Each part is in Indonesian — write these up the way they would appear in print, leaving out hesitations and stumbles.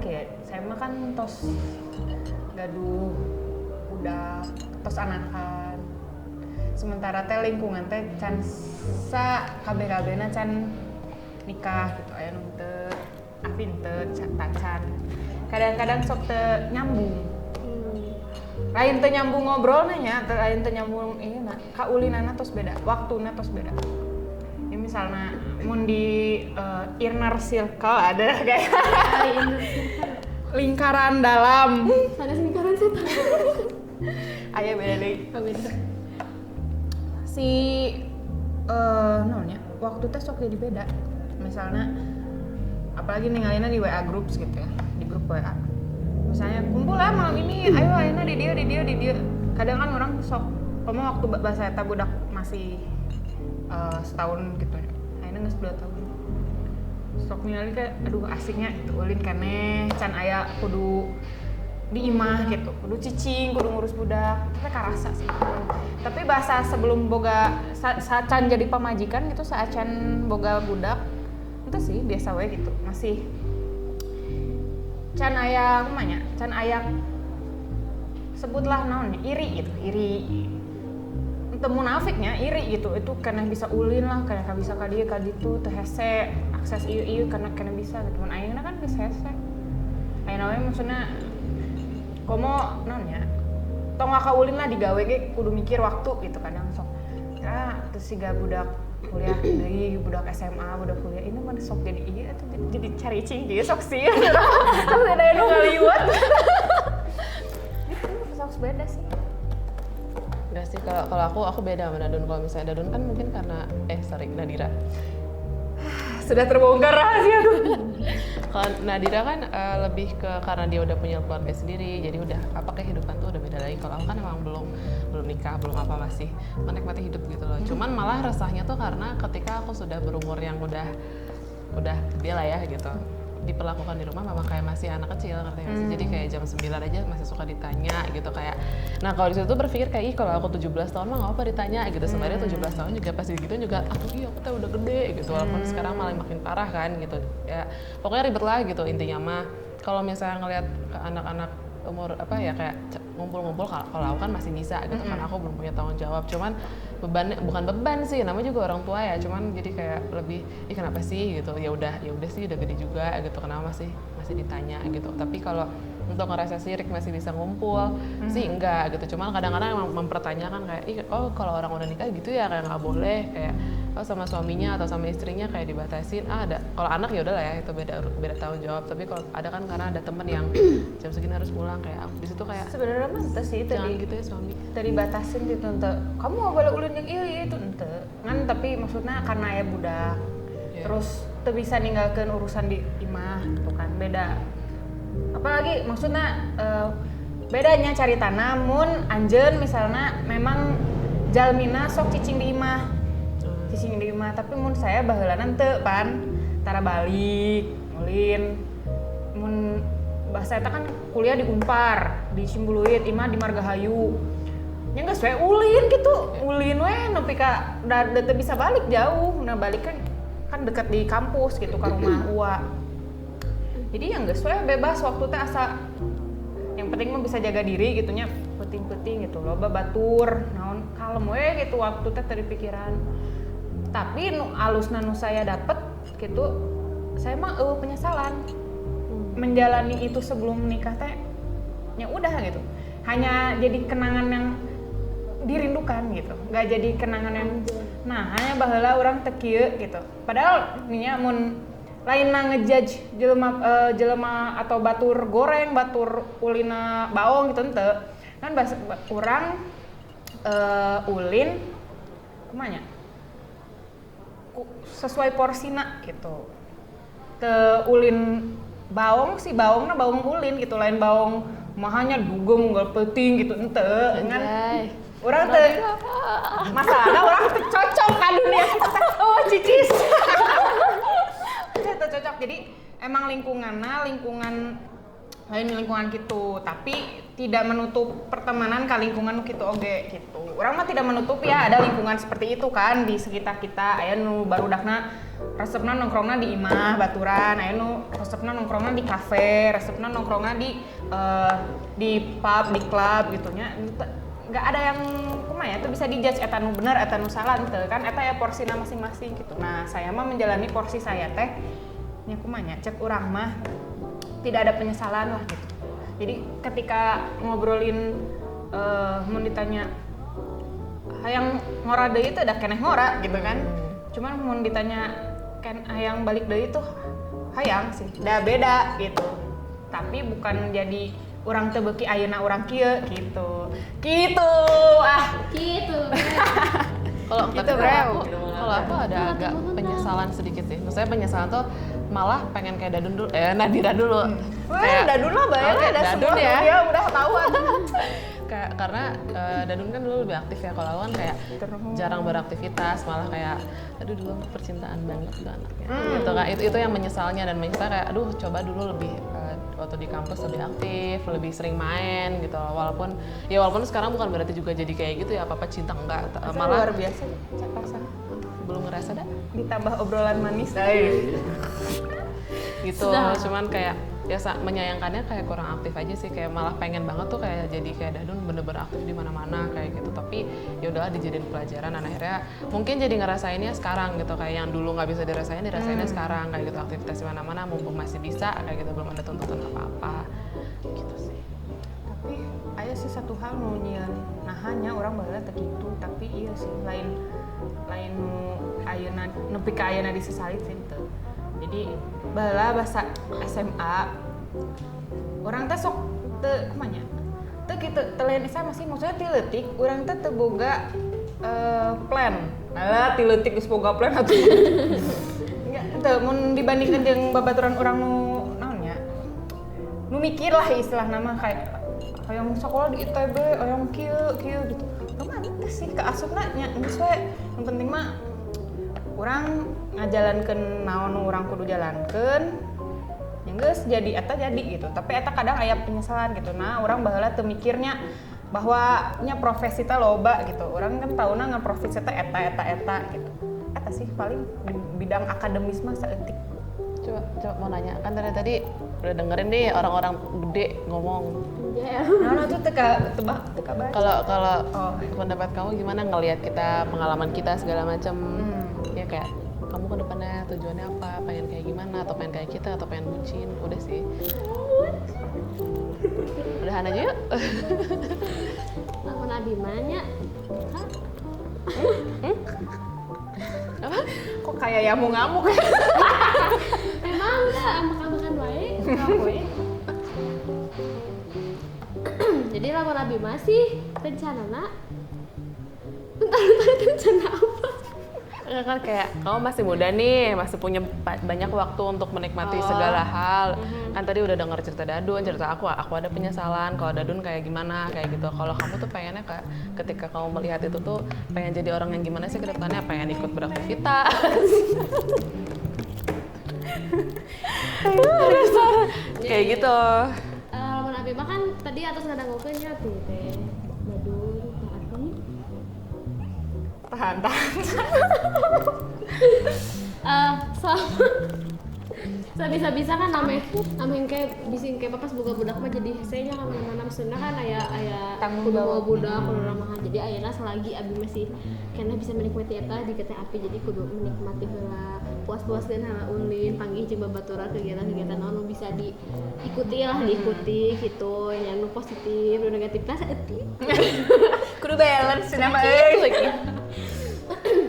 ya saya mah kan tos gaduh udah tos anakan sementara teh lingkungan teh can sa kabeh-kabehna can nikah gitu aya nu teu afin teu can kadang-kadang sok teu nyambung lain teu nyambung ngobrolna nya lain teu nyambung ieu na kaulinana tos beda waktuna tos beda ya misalnya mun di inner circle ada kayak lingkaran dalam ada lingkaran setan aya beda deui beda si naonnya waktu teh sok jadi beda misalnya apalagi ninggalinna di WA groups gitu ya di grup WA misalnya kumpul lah malam ini ayo ayeuna di dia kadang kan orang sok waktu bahasa eta budak masih setahun gitu ayeuna geus 2 tahun sok ningali kayak aduh asiknya itu ulin keneh can aya kudu di imah gitu kudu cicing kudu ngurus budak tapi karasa sih tapi bahasa sebelum boga can jadi pamajikan gitu saat can boga budak itu sih biasa we gitu masih can aya kumanya can aya sebutlah naon iri gitu iri ente munafiknya iri gitu itu karena bisa ulin lah karena bisa ka dieu ka ditu teu hese akses ieu karena bisa gitu mun ayeuna kan geus hese ayeuna we maksudna komo naon nya tong ulin lah digawe ge kudu mikir waktu gitu kadang sok terus siga budak kuliah deui budak SMA budak kuliah ini mah sok jadi ieu atuh jadi caricing ieu sok sih terus ada nu ngaliwat gitu sok beda sih. Enggak sih kalau aku beda sama Dadun. Kalau misalnya Dadun kan mungkin karena Nadira. Sudah terbongkar rahasia tuh. Kalau Nadira kan lebih ke karena dia udah punya keluarga sendiri, jadi udah kehidupan tuh udah beda lagi. Kalau aku kan emang belum nikah, belum apa masih menikmati hidup gitu loh. Cuman malah resahnya tuh karena ketika aku sudah berumur yang udah gede lah ya gitu. Diperlakukan di rumah memang kayak masih anak kecil ngerti nggak sih? Jadi kayak jam 9 aja masih suka ditanya gitu kayak. Nah kalau di situ tuh berpikir kayak kalau aku 17 tahun mah nggak apa ditanya gitu. Sebenarnya 17 tahun juga pasti gitu juga aku tuh udah gede gitu. Walaupun sekarang malah makin parah kan gitu. Ya pokoknya ribet lah gitu intinya mah. Kalau misalnya ngelihat ke anak-anak umur apa ya kayak ngumpul-ngumpul kalau aku kan masih bisa gitu kan aku belum punya tanggung jawab. Cuman bukan beban sih, namanya juga orang tua ya. Cuman jadi kayak lebih kenapa sih gitu. Ya udah sih udah gede juga gitu. Kenapa masih ditanya gitu. Tapi kalau untuk ngerasa sirik masih bisa ngumpul sih enggak gitu. Cuman kadang-kadang emang mempertanyakan kayak kalau orang udah nikah gitu ya kayak nggak boleh kayak sama suaminya atau sama istrinya kayak dibatasin ada kalau anak ya udahlah ya itu beda tanggung jawab. Tapi kalau ada kan karena ada temen yang jam segini harus pulang kayak di situ kayak sebenarnya mah ente sih tadi gitu ya suami tadi batasin gitu ente kamu nggak boleh ulin yang iya itu ente kan tapi maksudnya karena ya budak terus tuh bisa ninggalkan urusan di imah gitu kan beda apalagi maksudnya bedanya cari tanah mun anjeun misalnya memang jalmina sok cicing di imah tapi mun saya baheulanan teu pan tara balik ulin mun bahasa eta kan kuliah di Unpar di Cimbuluit imah di Margahayu nya geus we ulin gitu ulin we nepi ka da teu bisa balik jauh nah balik kan dekat di kampus gitu ka rumah ua jadi yang geus we bebas waktu teh asa yang penting mah bisa jaga diri gitunya penting gitu loba batur naon kalem we gitu waktu teh teu pikiran tapi nu alusna nu saya dapet gitu saya mah penyesalan menjalani itu sebelum menikah teh ya udah gitu hanya jadi kenangan yang dirindukan gitu nggak jadi kenangan yang nah hanya baheula urang teu kieu gitu padahal nya mun lainna ngejudge jelema atau batur goreng batur ulina baong gitu henteu kan urang ulin kumanya sesuai porsina gitu teu ulin baong sih baongna baong ulin gitu lain baong mahanya dugem unggal peuting gitu henteu ngan urang teu masalahna urang teu cocok ka dunia oh cicis teu cocok jadi emang lingkungan lain lingkungan gitu tapi tidak menutup pertemanan ka lingkungan kitu oge gitu. Urang mah tidak menutup ya ada lingkungan seperti itu kan di sekitar kita aya nu barudakna resepna nongkrongna di imah baturan, aya nu resepna nongkrongna di kafe, resepna nongkrongna di pub, di klub gitu nya. Nggak ada yang kumaha ya tuh bisa dijudge eta nu bener eta nu salah teu kan eta ya porsina masing-masing gitu. Nah, saya mah menjalani porsi saya teh nya kumaha nya cek urang mah tidak ada penyesalan lah gitu. Jadi ketika ngobrolin mun ditanya hayang ngora deui teh da keneh ngora gitu kan. Cuman mun ditanya kan hayang balik deui tuh hayang sih. Da beda gitu. Tapi bukan jadi urang teu beuki ayeuna urang kieu gitu. Gitu. Gitu. Kalau Gitu, tapi bro. kalau aku ada agak penyesalan sedikit sih. Maksudnya penyesalan tuh malah pengen kayak Dadun dulu, Nadira dulu. Wah, Dadun lah bayar Oke, ada Dadun semua ya. dia udah tahu ada. Kayak karena Dadun kan dulu lebih aktif ya, kalau aku kan kayak jarang beraktivitas, malah kayak aduh dulu aku percintaan banget tuh anaknya. Gitu kan. Itu yang menyesalnya dan menyesal kayak aduh coba dulu lebih waktu di kampus lebih aktif, lebih sering main gitu. Walaupun sekarang bukan berarti juga jadi kayak gitu ya, apa-apa cinta enggak. Malah luar biasa cakasan. Belum ngerasa dah Ditambah obrolan manis. gitu. Cuman kayak ya menyayangkannya kayak kurang aktif aja sih, kayak malah pengen banget tuh kayak jadi kayak Dadun bener-bener aktif di mana-mana kayak gitu. Tapi ya udahlah dijadiin pelajaran dan akhirnya mungkin jadi ngerasainnya sekarang gitu, kayak yang dulu nggak bisa dirasainnya sekarang kayak gitu, aktivitas di mana-mana mumpung masih bisa kayak gitu, belum ada tuntutan apa-apa gitu sih. Tapi aya sih satu hal nu nyieun nah hanya orang baheula teh kitu, tapi iya sih lain nu ayeuna nepi ka ayeuna disesali sih teu. Jadi baheula bahasa SMA orang teh sok teu kumaha nya teu kitu teu lain SMA sih, maksudnya ti leutik urang teh teu boga plan. Alah ti leutik geus boga plan atuh. Enggak teu mun dibandingkeun jeung babaturan urang nu naon nya nu mikir lah istilahna mah kayak hayang sekolah di ITB, hayang kieu gitu. Kemana sih keasupna nya geus we. Yang penting mah urang ngajalankeun naon nu urang kudu jalankeun. Yang geus jadi eta jadi gitu. Tapi eta kadang aya penyesalan gitu. Nah, urang baheula teu mikirnya bahwa nya profesi teh loba gitu. Urang kan tauna ngaprofesi teh eta gitu. Eta sih paling di bidang akademis mah saeutik. Coba mau nanya, kan dari tadi udah dengerin nih orang-orang gede ngomong. Nah, itu teka baca. Kalau pendapat kamu gimana ngelihat kita, pengalaman kita segala macam? Ya kayak kamu ke depannya tujuannya apa? Pengen kayak gimana? Atau pengen kayak kita? Atau pengen bucin? Udah sih. Udahan aja yuk. Lamun abi manya. Apa? Kok kayak yamu ngamuk ya? Emang enggak makan baik. Jadi lamun abi masih rencanana. Bentar rencana apa? Enggak kan kayak kamu masih muda nih, masih punya banyak waktu untuk menikmati segala hal. Kan tadi udah denger cerita Dadun, cerita aku ada penyesalan. Kalau Dadun kayak gimana, kayak gitu. Kalau kamu tuh pengennya kayak ketika kamu melihat itu tuh pengen jadi orang yang gimana sih ke depannya? Pengen ikut beraktivitas. Kayak gitu. Lamun abi mah kan tadi atas ngadangukeun nya teh Dadun abi. Tahan. Bisa kan namanya kayak bising kayak bapak semoga budak mah jadi saya kan mana maksudnya kan aya Tanggung kudu jawab. bawa budak kudu ramahan jadi ayeuna selagi abi masih kena bisa menikmati eta di teh api jadi kudu menikmati heula puas-puas dan heula ulin panggih jeung babaturan kegiatan-kegiatan anu bisa diikuti gitu yang nu positif nu negatif tah saeutik Kudu balance cenah mah euy.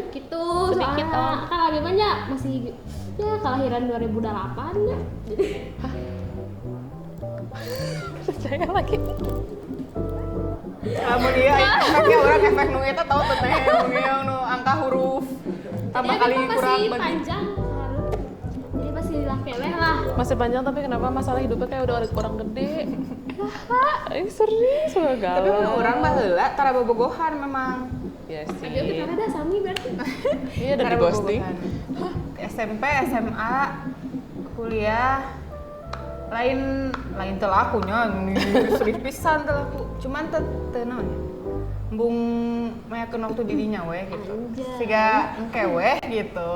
gitu Sedikit, soalnya kan abi mah nya masih ya kelahiran 2008 ya jadi Percaya lagi. Lamun ieu efeknya urang efek nu eta tahu teh nu angka huruf tambah jadi kali abi mah kurang masih bagi. panjang jadi masih lakeweh lah Masih panjang tapi kenapa masalah hidupnya kayak udah kurang gede? Serius banget. Tapi mun urang mah heula tara bobogohan memang. Ya sih. abi oke Kanada sami berarti Iya udah di Tara ghosting. bobogohan. SMP, SMA, kuliah lain teu lakunya serius pisan teu laku. Cuman teu naon ya. Embung mayakeun waktu dirinya we gitu. Anjay. Siga engke we gitu.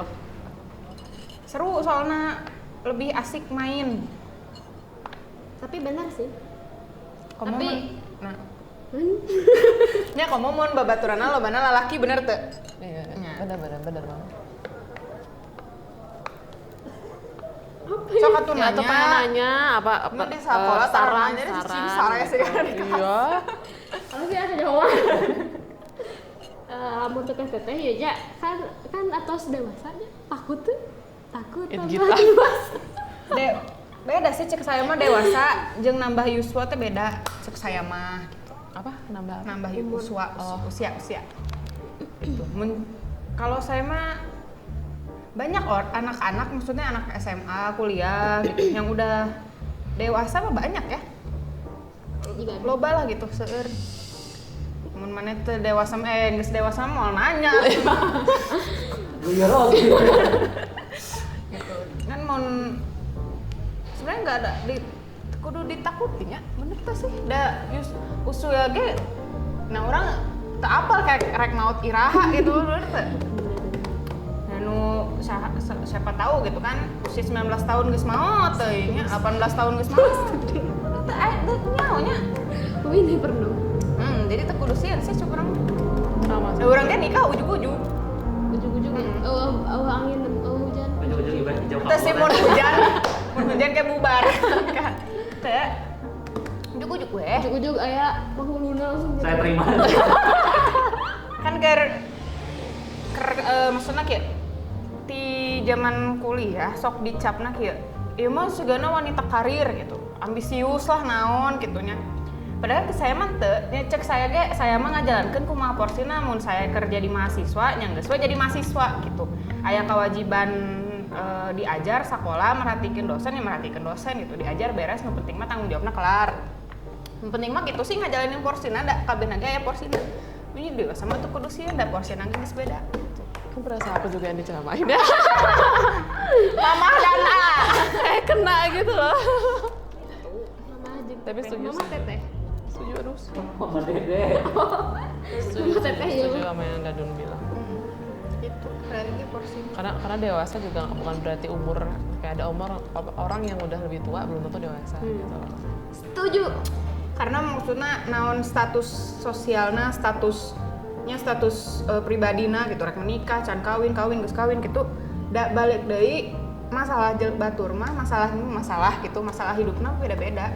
seru soalnya lebih asik main. Tapi benar sih. Komo Tapi- nah nya komo mun babaturana lobana lalaki bener teu? Iya, Nya. benar banget. Sok atuh Ya, atau pengen nanya. nanya apa Ini di sekolah saran, jadi saran. cicing sare sih kan di kelas. Iya. Kalau sih ada jawaban. Lamun teu teteh ya ja kan atos dewasa nya takut tuh. Takut It tambah gitu. dewasa. Beda sih cek saya mah dewasa jeung nambah yuswa teh beda cek saya mah Apa? Nambah. nambah Umur. usia gitu. Kalau saya mah banyak anak-anak maksudnya anak SMA kuliah gitu yang udah dewasa mah banyak ya Juga loba lah gitu seueur mun maneh teu dewasa geus dewasa mah moal nanya Buyar oke. gitu kan mun sebenarnya nggak ada kudu ditakuti nya bener tuh sih da usul ge nah orang tak apal kayak rek maut iraha gitu bener teh nu siapa tahu gitu kan usia 19 tahun geus maot teh nya 18 tahun geus maot teh nyaonya ini pernah. jadi teu kudu sieun sih cuk urang Sama. da urang teh nikah ujug-ujug Ujung-ujung angin hujan. Ujung-ujung ibarat hijau teh sih mun hujan kayak bubar teh ujug-ujug we Ujung-ujung aya penghuluna langsung. Saya terima. kan maksudnya kayak di zaman kuliah sok dicapna kieu ieu mah segana wanita karir gitu ambisius lah naon gitunya padahal ke saya mah teu nya cek saya ge saya mah ngajalankeun kumaha porsina mun saya kerja di mahasiswa nya geus we jadi mahasiswa gitu aya kewajiban diajar sekolah merhatikeun dosen ya merhatikeun dosen gitu diajar beres nu penting mah tanggung jawabna kelar nu penting mah gitu sih ngajalanin porsina da kabehna ge aya porsina ini dewasa mah tuh kudu sieun da porsina geus beda Kan berasa aku juga yang diceramain ya. Mama dan A. Kena gitu loh. Mama aja. Tapi setuju Mama sih. teteh. Setuju terus. Mama Dede. Setuju, teteh ya, setuju Bu. sama yang Dadun bilang. Itu berarti porsi. Karena dewasa juga bukan berarti umur, kayak ada orang yang udah lebih tua belum tentu dewasa gitu. Setuju. Karena maksudnya naon status sosialna, status pribadina gitu rek menikah, can kawin geus kawin gitu. Da balik deui masalah batur mah masalah gitu, masalah hidupna beda-beda.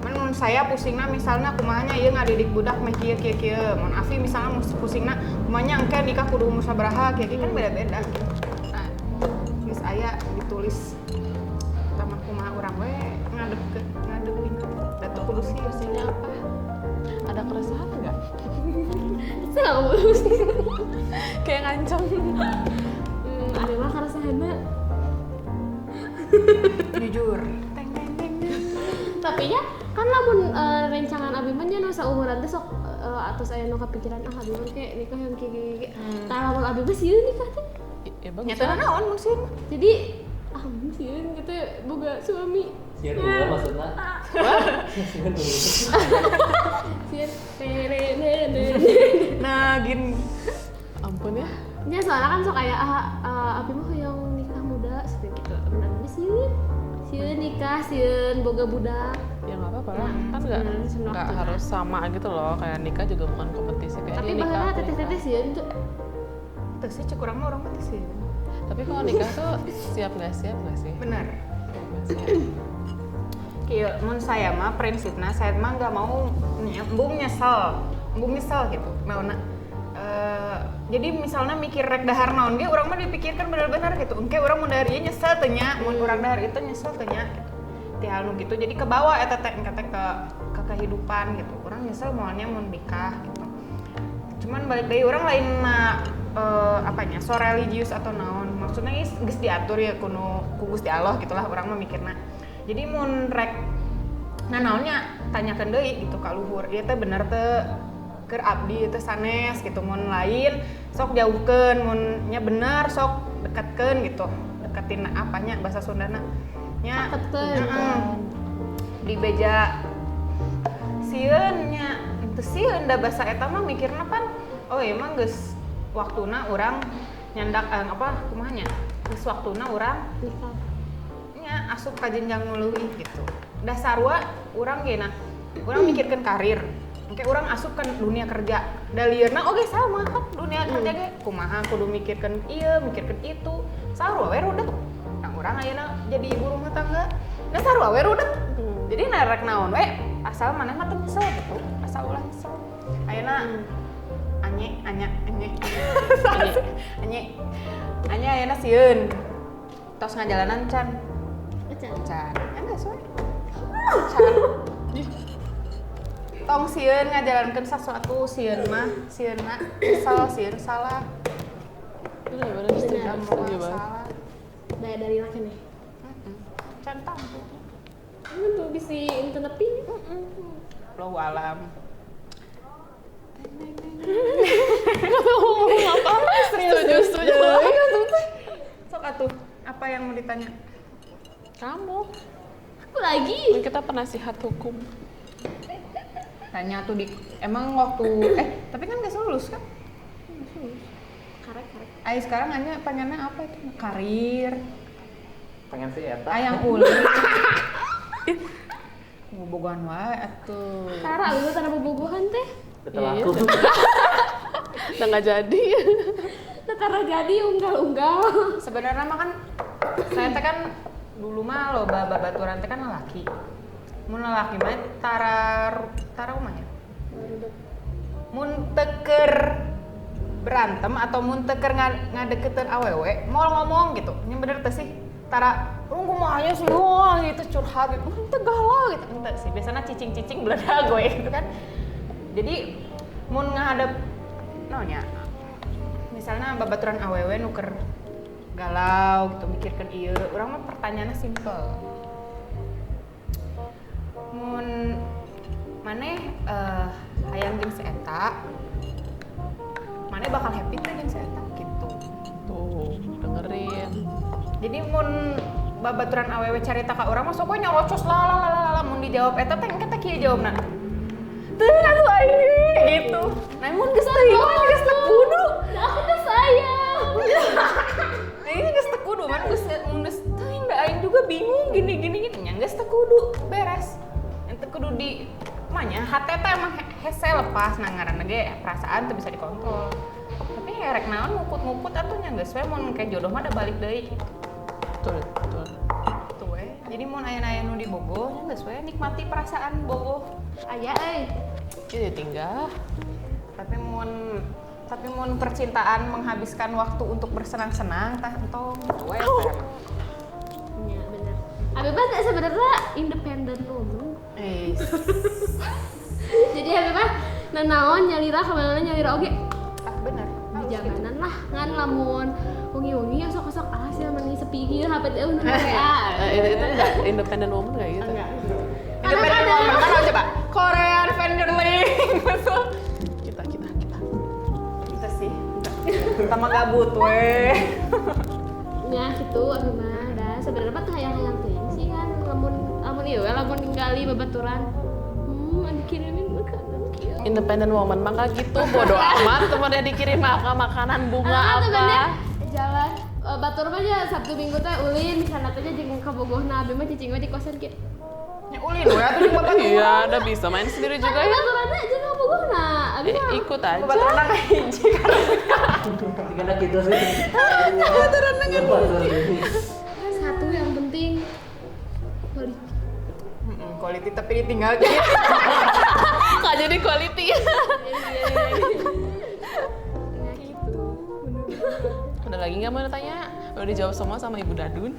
Mun saya pusingna misalnya kumahanya ieu ngadidik budak meh kieu mun Afi misalnya pusingna kumanya engke nikah kudu umur sabaraha kieu kan beda-beda. Nah, geus aya ditulis utama kumaha urang we ngadeukeun da teu kudu Pusingnya apa? Ada keresahan nggak? Saya nggak mau pusing. Kayak ngancam. Ada mah karena saya jujur. Teng. tapi ya kan lamun rencangan abi mah nya nu saumuran teh sok atus aya nu kapikiran abi mah kayak nikah yang kieu tah lamun abi mah sieun nikah teh Ya bagus. Nyata naon mun sieun. jadi sieun gitu boga suami Siar dulu maksudnya. Siar dulu. sieun Nah, gini. Ampun ya. nya soalnya kan sok aya abi mah yang nikah muda seperti gitu bener sieun nikah sieun boga budak Ya nggak apa-apa lah. Kan nggak harus sama gitu loh. Kayak nikah juga bukan kompetisi kayak tapi dia nikah. baheula aku teteh-teteh nikah. sieun tuh Teu sih cek urang mah urang mah teu sieun. Tapi kalau nikah tuh siap nggak sih? Benar. Nggak siap. Kieu mun saya mah prinsipna saya mah enggak mau embung nyesel gitu. Naonna jadi misalnya mikir rek dahar naon ge urang mah dipikirkan bener-bener gitu. Engke urang mun dahar ieu nyesel teh nya, mun urang dahar itu nyesel teh nya gitu. Ti hal nu gitu jadi kebawa eta teh engke teh ke kehidupan gitu. Urang nyesel moalnya mun nikah gitu. Cuman balik deui urang lainna apanya so religius atau naon. Maksudnya geus diatur ya ku Gusti Allah gitulah urang mah mikirna. Jadi mun rek naonnya tanyakeun deui gitu ka luhur. Ieu teh bener teu keur abdi teh sanes gitu mun lain sok jauhkeun mun nya bener sok dekatkeun gitu. Deketin apanya bahasa Sundana nya di beja sieun nya teu sieun da bahasa eta mah mikirna pan oh emang geus waktuna urang nyandak kumanya geus waktuna urang nikah. nya asup ka jenjang nu leuwih gitu. Da sarua urang ge nah, urang mikirkeun karir. Engke urang asup ka dunia kerja. Da lieurna oge sama kan dunia kerja ge kumaha kudu mikirkeun ieu, mikirkeun itu. Sarua we rudek. Nah urang ayeuna jadi ibu rumah tangga. Da sarua we rudek. Jadi narek naon we asal maneh mah teu nyesel gitu. Asal ulah nyesel. Ayeuna anye ayeuna sieun. Tos ngajalanan can. Can. Enggeus we. Can. Tong sieun ngajalankeun sesuatu sieun na kesal sieun salah. Bener setuju Moal banget. salah. Daya dari laki nih. Can tampu. Itu bisa nepi. Allahu alam. Ngomong apa? Setuju. Sok atuh, apa yang mau ditanya? Kamu, Aku lagi. kita penasihat hukum. Tanya tuh emang waktu tapi kan gak lulus kan? Karek. Ay sekarang Anya pengennya apa itu? Karir, Pengen sih eta. ayang ulit. Bobogohan wae atuh. Tara, lu tanah bobogohan teh. Betul Iya. aku. Udah nggak jadi. Tara jadi unggal-unggal. Sebenarnya mah kan saya teh kan dulu mah loba babaturan teh kan lelaki. Mun lelaki mah tara umahnya. Mun teker berantem atau mun teker ngadekeun awewe mau ngomong gitu. Ini bener teh sih. Tara kumahanya sih gitu curhat gitu. Teu galau gitu. Ente sih biasanya cicing-cicing beledag gue gitu kan. Jadi mun ngadep naonnya misalnya babaturan awewe nuker galau gitu mikirkeun ieu urang mah pertanyaannya simpel mun maneh hayang jeung si eta maneh bakal happy teh jeung si eta gitu. Tuh, dengerin. Jadi mun babaturan awewe carita ka urang mah sok we nyolocos la mun dijawab eta teh engke teh kieu jawabna teu atuh aing gitu. Nah mun geus teu geus teu kudu. Aku tuh sayang. Nah ini geus teu kudu man geus teu da aing juga bingung gini nya geus teu kudu beres. Ente kudu di manya hate teh emang hese lepas nah ngaranna ge perasaan teu bisa dikontrol. Tapi rek naon ngukut-ngukut atuh nya geus we mun kayak jodoh mah da balik deui gitu. Betul. Tuh we. Jadi mun aya nu dibogoh nya geus we nikmati perasaan bogoh. Aya Jadi tinggal. Tapi mun percintaan menghabiskan waktu untuk bersenang-senang tah entong we teh emang. Iya benar. Abi mah sebenarnya independen woman. Jadi abi mah nanaon nyalira kemana nyalira oge Ah bener. di jamanan lah ngan lamun wengi-wengi sok-sok sih mani sepi kieu HP teh nu WA. Itu enggak independent woman kayak gitu. Enggak. Independent woman kan coba Korean Fingerling betul. Kita. Kita sih. Kita mah gabut we. Ya gitu abi mah da sebenarnya mah teh hayang-hayang teuing sih kan lamun ieu lamun ninggali babaturan. Anu kirimin makanan kieu. Independent woman mah nggak gitu, bodo amat temennya dikirim makanan bunga apa. Jalan batur mah nya Sabtu Minggu teh ulin sana teh jeung ka bogohna abi mah cicing mah di kosan kieu. Nya ulin we atuh di babaturan. Iya, udah bisa main sendiri juga ya. Baturan teh jeung ka bogohna. Abi mah Ikut aja. Babaturan nang hiji kan. Tinggal gitu sih. Babaturan nang hiji. satu yang penting quality. Quality tapi ditinggal gitu. Nggak jadi quality. Ya gitu. Ada lagi nggak mau tanya? Udah dijawab semua sama Ibu Dadun.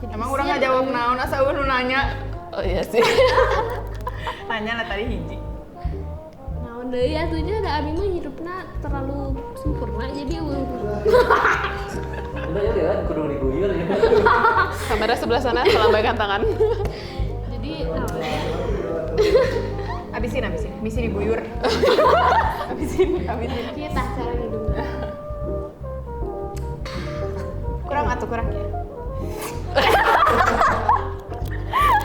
Emang urang ngajawab naon asa nu nanya. Oh iya sih. Nanya lah tadi hiji. Naon deui atunya da abi mah hidupna terlalu sempurna jadi Udah ya kan kudu diguyur ya. Kamera sebelah sana, lambaikan tangan. jadi naon ya? Abisin diguyur. Abisin. Kita cara hidupna. Kurang ya.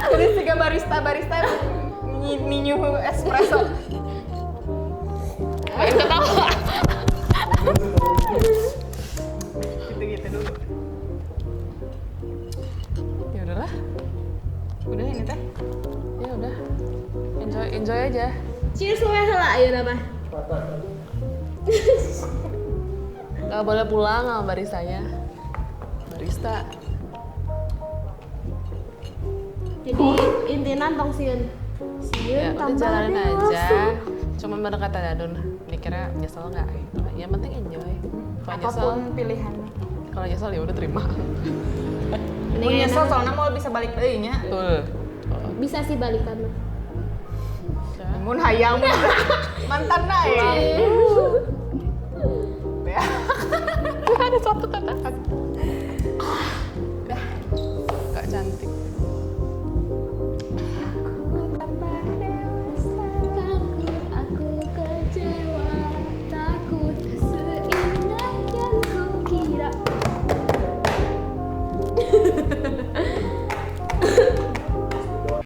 Jadi tiga barista nyuhu espresso. Pengen ketawa. Gitu dulu. ayeuna mah. Gak boleh pulang sama barisanya. Barista. Jadi intinya tong sieun. Ya Sieun udah tambah jalanin dewasa. aja. Cuma bener kata Dadun, mikirnya nyesel nggak gitu. Yang penting enjoy. Kalau nyesel, Apapun pilihannya. kalau nyesel ya udah terima. Mun nyesel soalnya mau bisa balik deui nya. Betul. Bisa sih balikan mah. Mun hayang mantan na ya. Ada suatu kan